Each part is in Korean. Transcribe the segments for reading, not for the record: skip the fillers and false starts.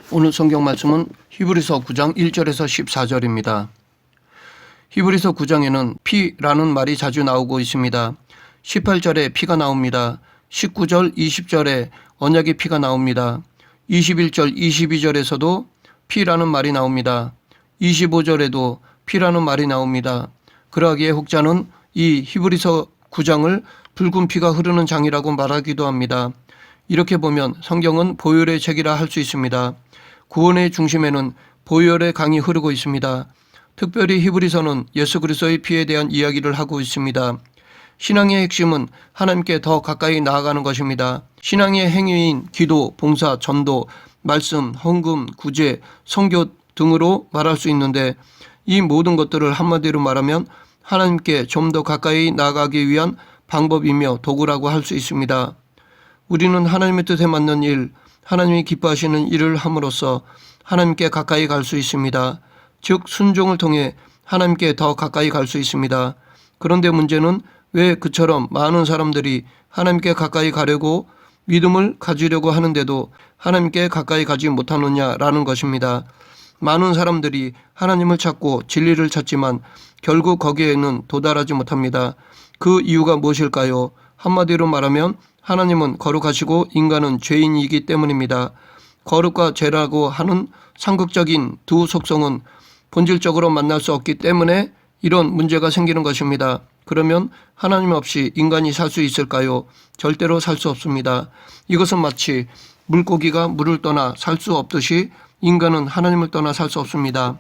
오늘 성경 말씀은 히브리서 9장 1절에서 14절입니다. 히브리서 9장에는 피라는 말이 자주 나오고 있습니다. 18절에 피가 나옵니다. 19절, 20절에 언약의 피가 나옵니다. 21절, 22절에서도 피라는 말이 나옵니다. 25절에도 피라는 말이 나옵니다. 그러하기에 혹자는 이 히브리서 9장을 붉은 피가 흐르는 장이라고 말하기도 합니다. 이렇게 보면 성경은 보혈의 책이라 할 수 있습니다. 구원의 중심에는 보혈의 강이 흐르고 있습니다. 특별히 히브리서는 예수 그리스도의 피에 대한 이야기를 하고 있습니다. 신앙의 핵심은 하나님께 더 가까이 나아가는 것입니다. 신앙의 행위인 기도, 봉사, 전도, 말씀, 헌금, 구제, 선교 등으로 말할 수 있는데 이 모든 것들을 한마디로 말하면 하나님께 좀 더 가까이 나아가기 위한 방법이며 도구라고 할 수 있습니다. 우리는 하나님의 뜻에 맞는 일, 하나님이 기뻐하시는 일을 함으로써 하나님께 가까이 갈 수 있습니다. 즉 순종을 통해 하나님께 더 가까이 갈 수 있습니다. 그런데 문제는 왜 그처럼 많은 사람들이 하나님께 가까이 가려고 믿음을 가지려고 하는데도 하나님께 가까이 가지 못하느냐라는 것입니다. 많은 사람들이 하나님을 찾고 진리를 찾지만 결국 거기에는 도달하지 못합니다. 그 이유가 무엇일까요? 한마디로 말하면 하나님은 거룩하시고 인간은 죄인이기 때문입니다. 거룩과 죄라고 하는 상극적인 두 속성은 본질적으로 만날 수 없기 때문에 이런 문제가 생기는 것입니다. 그러면 하나님 없이 인간이 살 수 있을까요? 절대로 살 수 없습니다. 이것은 마치 물고기가 물을 떠나 살 수 없듯이 인간은 하나님을 떠나 살 수 없습니다.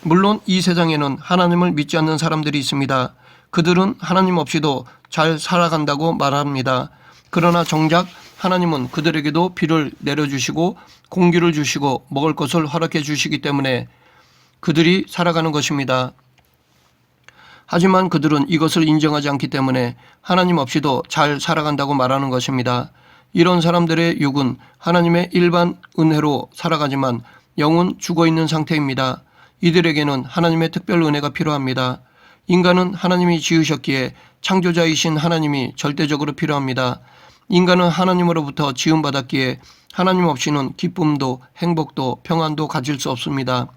물론 이 세상에는 하나님을 믿지 않는 사람들이 있습니다. 그들은 하나님 없이도 잘 살아간다고 말합니다. 그러나 정작 하나님은 그들에게도 비를 내려주시고 공기를 주시고 먹을 것을 허락해 주시기 때문에 그들이 살아가는 것입니다. 하지만 그들은 이것을 인정하지 않기 때문에 하나님 없이도 잘 살아간다고 말하는 것입니다. 이런 사람들의 육은 하나님의 일반 은혜로 살아가지만 영은 죽어있는 상태입니다. 이들에게는 하나님의 특별 은혜가 필요합니다. 인간은 하나님이 지으셨기에 창조자이신 하나님이 절대적으로 필요합니다. 인간은 하나님으로부터 지음받았기에 하나님 없이는 기쁨도 행복도 평안도 가질 수 없습니다.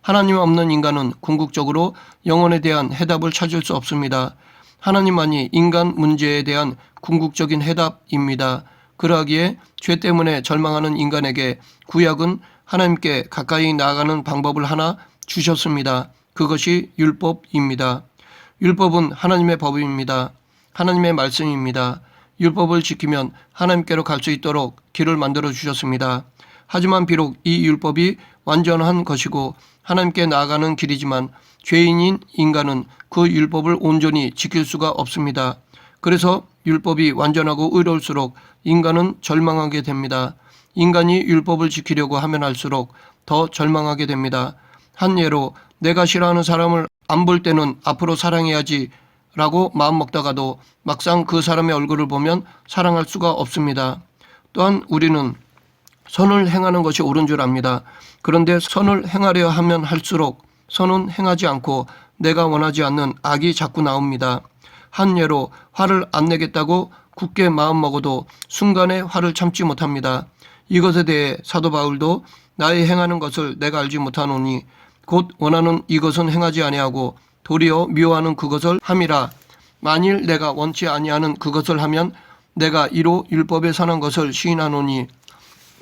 하나님 없는 인간은 궁극적으로 영혼에 대한 해답을 찾을 수 없습니다. 하나님만이 인간 문제에 대한 궁극적인 해답입니다. 그러하기에 죄 때문에 절망하는 인간에게 구약은 하나님께 가까이 나아가는 방법을 하나 주셨습니다. 그것이 율법입니다. 율법은 하나님의 법입니다. 하나님의 말씀입니다. 율법을 지키면 하나님께로 갈 수 있도록 길을 만들어 주셨습니다. 하지만 비록 이 율법이 완전한 것이고 하나님께 나아가는 길이지만 죄인인 인간은 그 율법을 온전히 지킬 수가 없습니다. 그래서 율법이 완전하고 의로울수록 인간은 절망하게 됩니다. 인간이 율법을 지키려고 하면 할수록 더 절망하게 됩니다. 한 예로 내가 싫어하는 사람을 안 볼 때는 앞으로 사랑해야지 라고 마음먹다가도 막상 그 사람의 얼굴을 보면 사랑할 수가 없습니다. 또한 우리는 선을 행하는 것이 옳은 줄 압니다. 그런데 선을 행하려 하면 할수록 선은 행하지 않고 내가 원하지 않는 악이 자꾸 나옵니다. 한 예로 화를 안 내겠다고 굳게 마음먹어도 순간에 화를 참지 못합니다. 이것에 대해 사도 바울도 나의 행하는 것을 내가 알지 못하노니 곧 원하는 이것은 행하지 아니하고 도리어 미워하는 그것을 함이라. 만일 내가 원치 아니하는 그것을 하면 내가 이로 율법에 선한 것을 시인하노니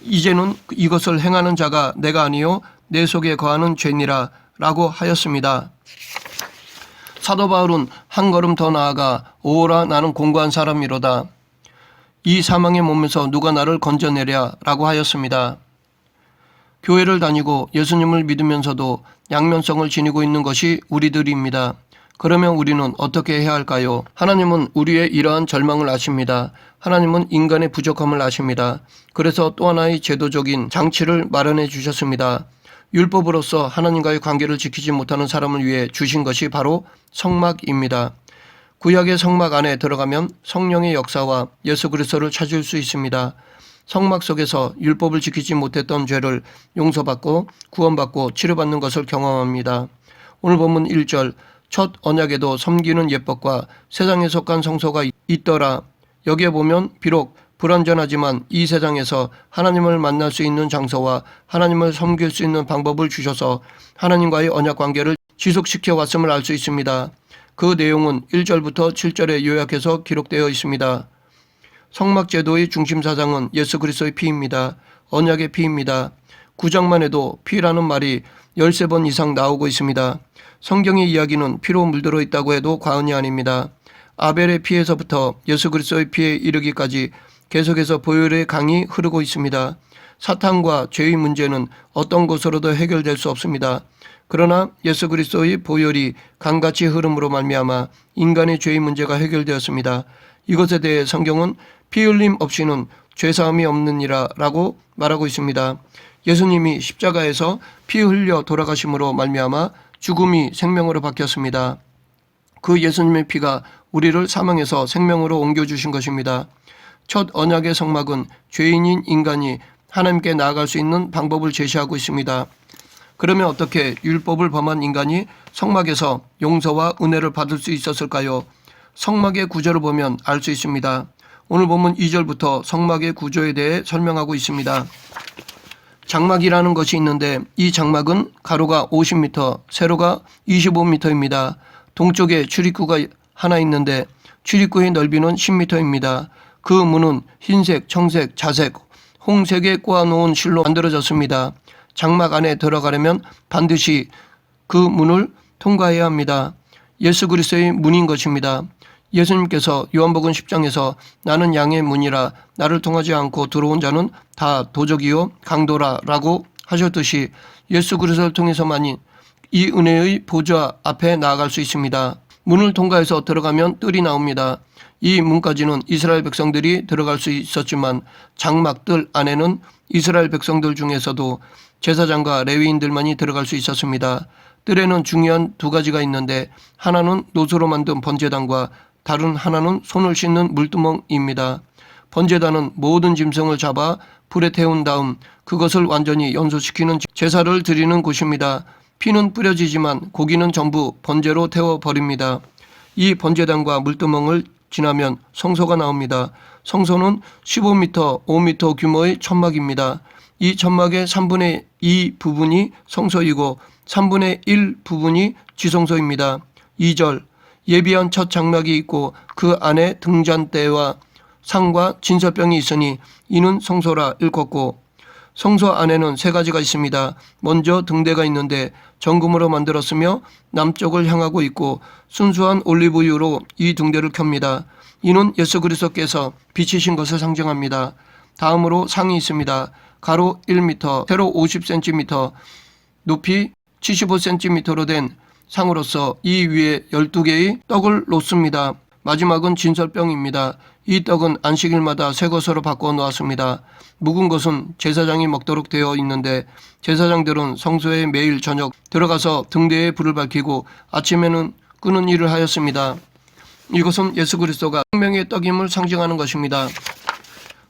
이제는 이것을 행하는 자가 내가 아니요 내 속에 거하는 죄니라 라고 하였습니다. 사도 바울은 한 걸음 더 나아가 오라 나는 공고한 사람이로다. 이 사망의 몸에서 누가 나를 건져내랴 라고 하였습니다. 교회를 다니고 예수님을 믿으면서도 양면성을 지니고 있는 것이 우리들입니다. 그러면 우리는 어떻게 해야 할까요? 하나님은 우리의 이러한 절망을 아십니다. 하나님은 인간의 부족함을 아십니다. 그래서 또 하나의 제도적인 장치를 마련해 주셨습니다. 율법으로서 하나님과의 관계를 지키지 못하는 사람을 위해 주신 것이 바로 성막입니다. 구약의 성막 안에 들어가면 성령의 역사와 예수 그리스도를 찾을 수 있습니다. 성막 속에서 율법을 지키지 못했던 죄를 용서받고 구원받고 치료받는 것을 경험합니다. 오늘 본문 1절 첫 언약에도 섬기는 예법과 세상에 속한 성소가 있더라. 여기에 보면 비록 불완전하지만 이 세상에서 하나님을 만날 수 있는 장소와 하나님을 섬길 수 있는 방법을 주셔서 하나님과의 언약 관계를 지속시켜 왔음을 알 수 있습니다. 그 내용은 1절부터 7절에 요약해서 기록되어 있습니다. 성막제도의 중심 사상은 예수 그리스도의 피입니다. 언약의 피입니다. 9장만 해도 피라는 말이 13번 이상 나오고 있습니다. 성경의 이야기는 피로 물들어 있다고 해도 과언이 아닙니다. 아벨의 피에서부터 예수 그리스도의 피에 이르기까지 계속해서 보혈의 강이 흐르고 있습니다. 사탄과 죄의 문제는 어떤 것으로도 해결될 수 없습니다. 그러나 예수 그리스도의 보혈이 강같이 흐름으로 말미암아 인간의 죄의 문제가 해결되었습니다. 이것에 대해 성경은 피 흘림 없이는 죄사함이 없느니라 라고 말하고 있습니다. 예수님이 십자가에서 피 흘려 돌아가심으로 말미암아 죽음이 생명으로 바뀌었습니다. 그 예수님의 피가 우리를 사망에서 생명으로 옮겨주신 것입니다. 첫 언약의 성막은 죄인인 인간이 하나님께 나아갈 수 있는 방법을 제시하고 있습니다. 그러면 어떻게 율법을 범한 인간이 성막에서 용서와 은혜를 받을 수 있었을까요? 성막의 구조를 보면 알 수 있습니다. 오늘 본문 2절부터 성막의 구조에 대해 설명하고 있습니다. 장막이라는 것이 있는데 이 장막은 가로가 50m, 세로가 25m입니다. 동쪽에 출입구가 하나 있는데 출입구의 넓이는 10m입니다. 그 문은 흰색, 청색, 자색, 홍색에 꼬아놓은 실로 만들어졌습니다. 장막 안에 들어가려면 반드시 그 문을 통과해야 합니다. 예수 그리스도의 문인 것입니다. 예수님께서 요한복음 10장에서 나는 양의 문이라 나를 통하지 않고 들어온 자는 다 도적이요 강도라 라고 하셨듯이 예수 그리스도를 통해서만이 이 은혜의 보좌 앞에 나아갈 수 있습니다. 문을 통과해서 들어가면 뜰이 나옵니다. 이 문까지는 이스라엘 백성들이 들어갈 수 있었지만 장막 뜰 안에는 이스라엘 백성들 중에서도 제사장과 레위인들만이 들어갈 수 있었습니다. 뜰에는 중요한 두 가지가 있는데 하나는 노소로 만든 번제단과 다른 하나는 손을 씻는 물두멍입니다. 번제단은 모든 짐승을 잡아 불에 태운 다음 그것을 완전히 연소시키는 제사를 드리는 곳입니다. 피는 뿌려지지만 고기는 전부 번제로 태워버립니다. 이 번제단과 물두멍을 지나면 성소가 나옵니다. 성소는 15m, 5m 규모의 천막입니다. 이 천막의 3분의 2 부분이 성소이고 3분의 1 부분이 지성소입니다. 2절 예비한 첫 장막이 있고 그 안에 등잔대와 상과 진설병이 있으니 이는 성소라 일컫고 성소 안에는 세 가지가 있습니다. 먼저 등대가 있는데 정금으로 만들었으며 남쪽을 향하고 있고 순수한 올리브유로 이 등대를 켭니다. 이는 예수 그리스도께서 비치신 것을 상징합니다. 다음으로 상이 있습니다. 가로 1m, 세로 50cm, 높이 75cm로 된 상으로서 이 위에 12개의 떡을 놓습니다. 마지막은 진설병입니다. 이 떡은 안식일마다 새 것으로 바꿔 놓았습니다. 묵은 것은 제사장이 먹도록 되어 있는데 제사장들은 성소에 매일 저녁 들어가서 등대에 불을 밝히고 아침에는 끄는 일을 하였습니다. 이것은 예수 그리스도가 생명의 떡임을 상징하는 것입니다.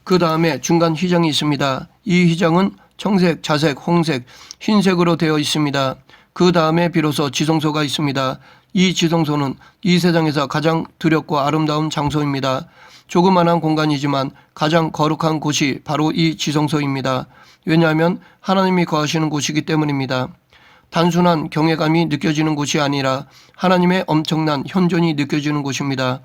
그 다음에 중간 휘장이 있습니다. 이 휘장은 청색, 자색, 홍색, 흰색으로 되어 있습니다. 그 다음에 비로소 지성소가 있습니다. 이 지성소는 이 세상에서 가장 두렵고 아름다운 장소입니다. 조그만한 공간이지만 가장 거룩한 곳이 바로 이 지성소입니다. 왜냐하면 하나님이 거하시는 곳이기 때문입니다. 단순한 경외감이 느껴지는 곳이 아니라 하나님의 엄청난 현존이 느껴지는 곳입니다.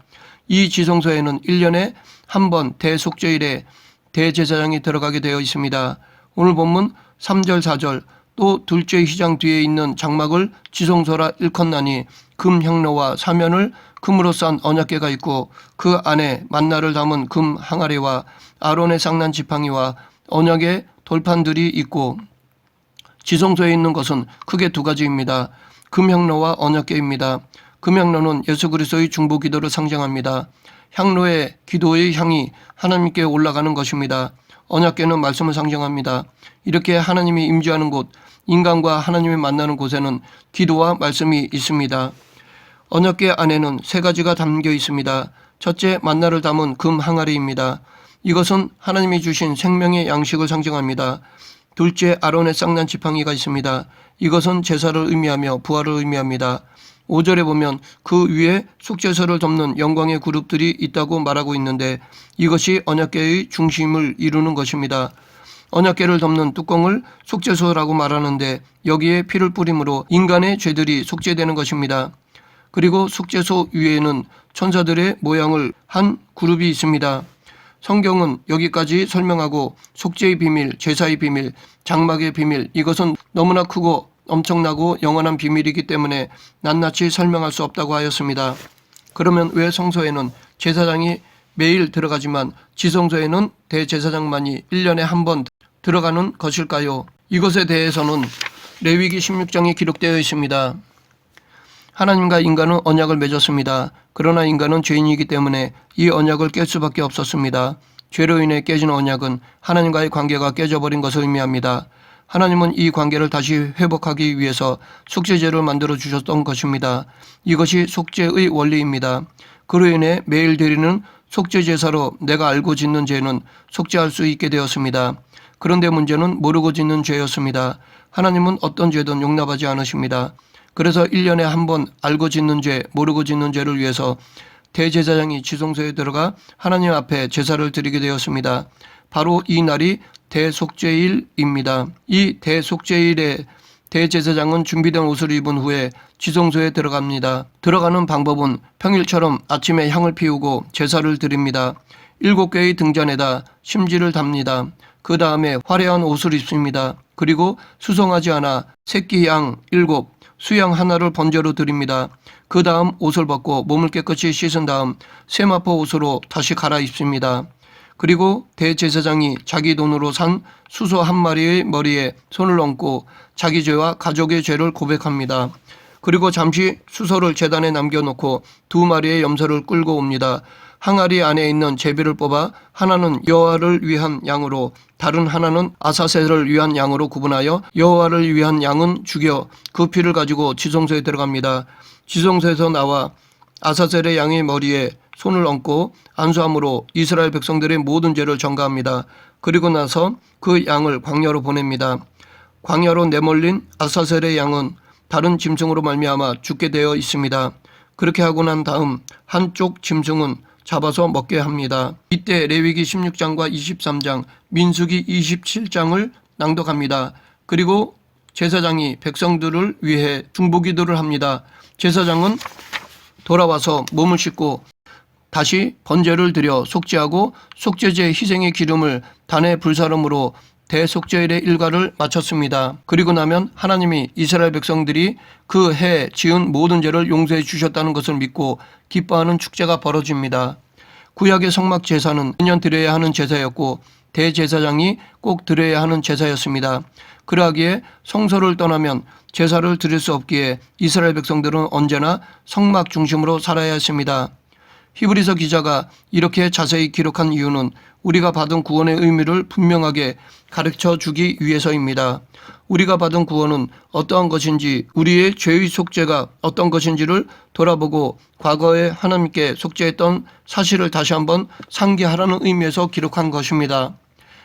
이 지성소에는 1년에 한 번 대속죄일에 대제사장이 들어가게 되어 있습니다. 오늘 본문 3절 4절 또 둘째 휘장 뒤에 있는 장막을 지성소라 일컫나니 금 향로와 사면을 금으로 싼 언약궤가 있고 그 안에 만나를 담은 금 항아리와 아론의 쌍난 지팡이와 언약의 돌판들이 있고 지성소에 있는 것은 크게 두 가지입니다. 금향로와 언약궤입니다. 금향로는 예수 그리스도의 중보 기도를 상징합니다. 향로의 기도의 향이 하나님께 올라가는 것입니다. 언약궤는 말씀을 상징합니다. 이렇게 하나님이 임재하는 곳, 인간과 하나님이 만나는 곳에는 기도와 말씀이 있습니다. 언약궤 안에는 세 가지가 담겨 있습니다. 첫째, 만나를 담은 금 항아리입니다. 이것은 하나님이 주신 생명의 양식을 상징합니다. 둘째, 아론의 쌍난 지팡이가 있습니다. 이것은 제사를 의미하며 부활을 의미합니다. 5절에 보면 그 위에 속죄소를 덮는 영광의 그룹들이 있다고 말하고 있는데 이것이 언약궤의 중심을 이루는 것입니다. 언약궤를 덮는 뚜껑을 속죄소라고 말하는데 여기에 피를 뿌림으로 인간의 죄들이 속죄되는 것입니다. 그리고 속죄소 위에는 천사들의 모양을 한 그룹이 있습니다. 성경은 여기까지 설명하고 속죄의 비밀, 제사의 비밀, 장막의 비밀, 이것은 너무나 크고 엄청나고 영원한 비밀이기 때문에 낱낱이 설명할 수 없다고 하였습니다. 그러면 왜 성소에는 제사장이 매일 들어가지만 지성소에는 대제사장만이 1년에 한 번 들어가는 것일까요? 이것에 대해서는 레위기 16장에 기록되어 있습니다. 하나님과 인간은 언약을 맺었습니다. 그러나 인간은 죄인이기 때문에 이 언약을 깰 수밖에 없었습니다. 죄로 인해 깨진 언약은 하나님과의 관계가 깨져버린 것을 의미합니다. 하나님은 이 관계를 다시 회복하기 위해서 속죄제를 만들어 주셨던 것입니다. 이것이 속죄의 원리입니다. 그로 인해 매일 드리는 속죄제사로 내가 알고 짓는 죄는 속죄할 수 있게 되었습니다. 그런데 문제는 모르고 짓는 죄였습니다. 하나님은 어떤 죄든 용납하지 않으십니다. 그래서 1년에 한 번 알고 짓는 죄, 모르고 짓는 죄를 위해서 대제사장이 지성소에 들어가 하나님 앞에 제사를 드리게 되었습니다. 바로 이 날이 대속죄일입니다. 이 대속죄일에 대제사장은 준비된 옷을 입은 후에 지성소에 들어갑니다. 들어가는 방법은 평일처럼 아침에 향을 피우고 제사를 드립니다. 7개의 등잔에다 심지를 답니다. 그 다음에 화려한 옷을 입습니다. 그리고 수송하지 않아 새끼 양 7, 수양 하나를 번제로 드립니다. 그 다음 옷을 벗고 몸을 깨끗이 씻은 다음 세마포 옷으로 다시 갈아입습니다. 그리고 대제사장이 자기 돈으로 산 수소 한 마리의 머리에 손을 얹고 자기 죄와 가족의 죄를 고백합니다. 그리고 잠시 수소를 제단에 남겨놓고 2마리의 염소를 끌고 옵니다. 항아리 안에 있는 제비를 뽑아 하나는 여호와를 위한 양으로 다른 하나는 아사셀을 위한 양으로 구분하여 여호와를 위한 양은 죽여 그 피를 가지고 지성소에 들어갑니다. 지성소에서 나와 아사셀의 양의 머리에 손을 얹고 안수함으로 이스라엘 백성들의 모든 죄를 전가합니다. 그리고 나서 그 양을 광야로 보냅니다. 광야로 내몰린 아사셀의 양은 다른 짐승으로 말미암아 죽게 되어 있습니다. 그렇게 하고 난 다음 한쪽 짐승은 잡아서 먹게 합니다. 이때 레위기 16장과 23장, 민수기 27장을 낭독합니다. 그리고 제사장이 백성들을 위해 중보기도를 합니다. 제사장은 돌아와서 몸을 씻고 다시 번제를 드려 속죄하고 속죄제 희생의 기름을 단의 불사름으로 대속죄일의 일과를 마쳤습니다. 그리고 나면 하나님이 이스라엘 백성들이 그 해 지은 모든 죄를 용서해 주셨다는 것을 믿고 기뻐하는 축제가 벌어집니다. 구약의 성막 제사는 매년 드려야 하는 제사였고 대제사장이 꼭 드려야 하는 제사였습니다. 그러하기에 성소를 떠나면 제사를 드릴 수 없기에 이스라엘 백성들은 언제나 성막 중심으로 살아야 했습니다. 히브리서 기자가 이렇게 자세히 기록한 이유는 우리가 받은 구원의 의미를 분명하게 가르쳐 주기 위해서입니다. 우리가 받은 구원은 어떠한 것인지, 우리의 죄의 속죄가 어떤 것인지를 돌아보고 과거에 하나님께 속죄했던 사실을 다시 한번 상기하라는 의미에서 기록한 것입니다.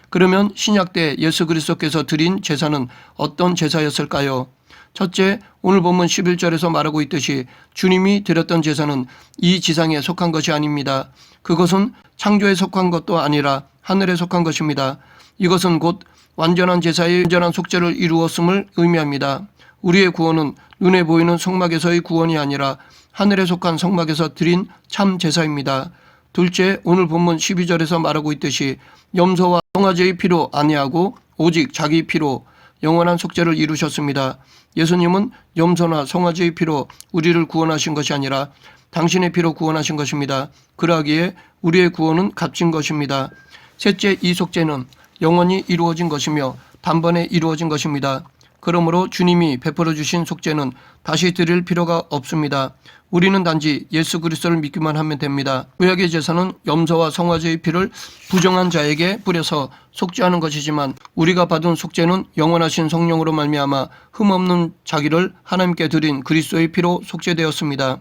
그러면 신약 때 예수 그리스도께서 드린 제사는 어떤 제사였을까요? 첫째, 오늘 본문 11절에서 말하고 있듯이 주님이 드렸던 제사는 이 지상에 속한 것이 아닙니다. 그것은 창조에 속한 것도 아니라 하늘에 속한 것입니다. 이것은 곧 완전한 제사의 완전한 속죄를 이루었음을 의미합니다. 우리의 구원은 눈에 보이는 성막에서의 구원이 아니라 하늘에 속한 성막에서 드린 참 제사입니다. 둘째, 오늘 본문 12절에서 말하고 있듯이 염소와 송아지의 피로 아니하고 오직 자기 피로 영원한 속죄를 이루셨습니다. 예수님은 염소나 송아지의 피로 우리를 구원하신 것이 아니라 당신의 피로 구원하신 것입니다. 그러하기에 우리의 구원은 값진 것입니다. 셋째, 이 속죄는 영원히 이루어진 것이며 단번에 이루어진 것입니다. 그러므로 주님이 베풀어 주신 속죄는 다시 드릴 필요가 없습니다. 우리는 단지 예수 그리스도를 믿기만 하면 됩니다. 구약의 제사는 염소와 송아지의 피를 부정한 자에게 뿌려서 속죄하는 것이지만 우리가 받은 속죄는 영원하신 성령으로 말미암아 흠없는 자기를 하나님께 드린 그리스도의 피로 속죄되었습니다.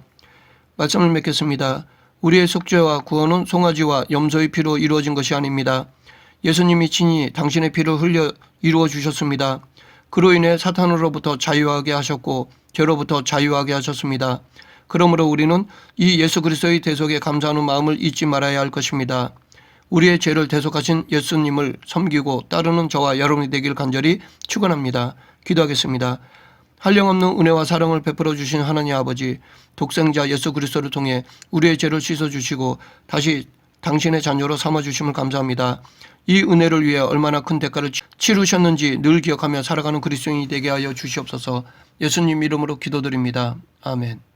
말씀을 맺겠습니다. 우리의 속죄와 구원은 송아지와 염소의 피로 이루어진 것이 아닙니다. 예수님이 친히 당신의 피를 흘려 이루어 주셨습니다. 그로 인해 사탄으로부터 자유하게 하셨고 죄로부터 자유하게 하셨습니다. 그러므로 우리는 이 예수 그리스도의 대속에 감사하는 마음을 잊지 말아야 할 것입니다. 우리의 죄를 대속하신 예수님을 섬기고 따르는 저와 여러분이 되길 간절히 축원합니다. 기도하겠습니다. 한량없는 은혜와 사랑을 베풀어 주신 하나님 아버지, 독생자 예수 그리스도를 통해 우리의 죄를 씻어주시고 다시 당신의 자녀로 삼아주심을 감사합니다. 이 은혜를 위해 얼마나 큰 대가를 치르셨는지 늘 기억하며 살아가는 그리스도인이 되게 하여 주시옵소서. 예수님 이름으로 기도드립니다. 아멘.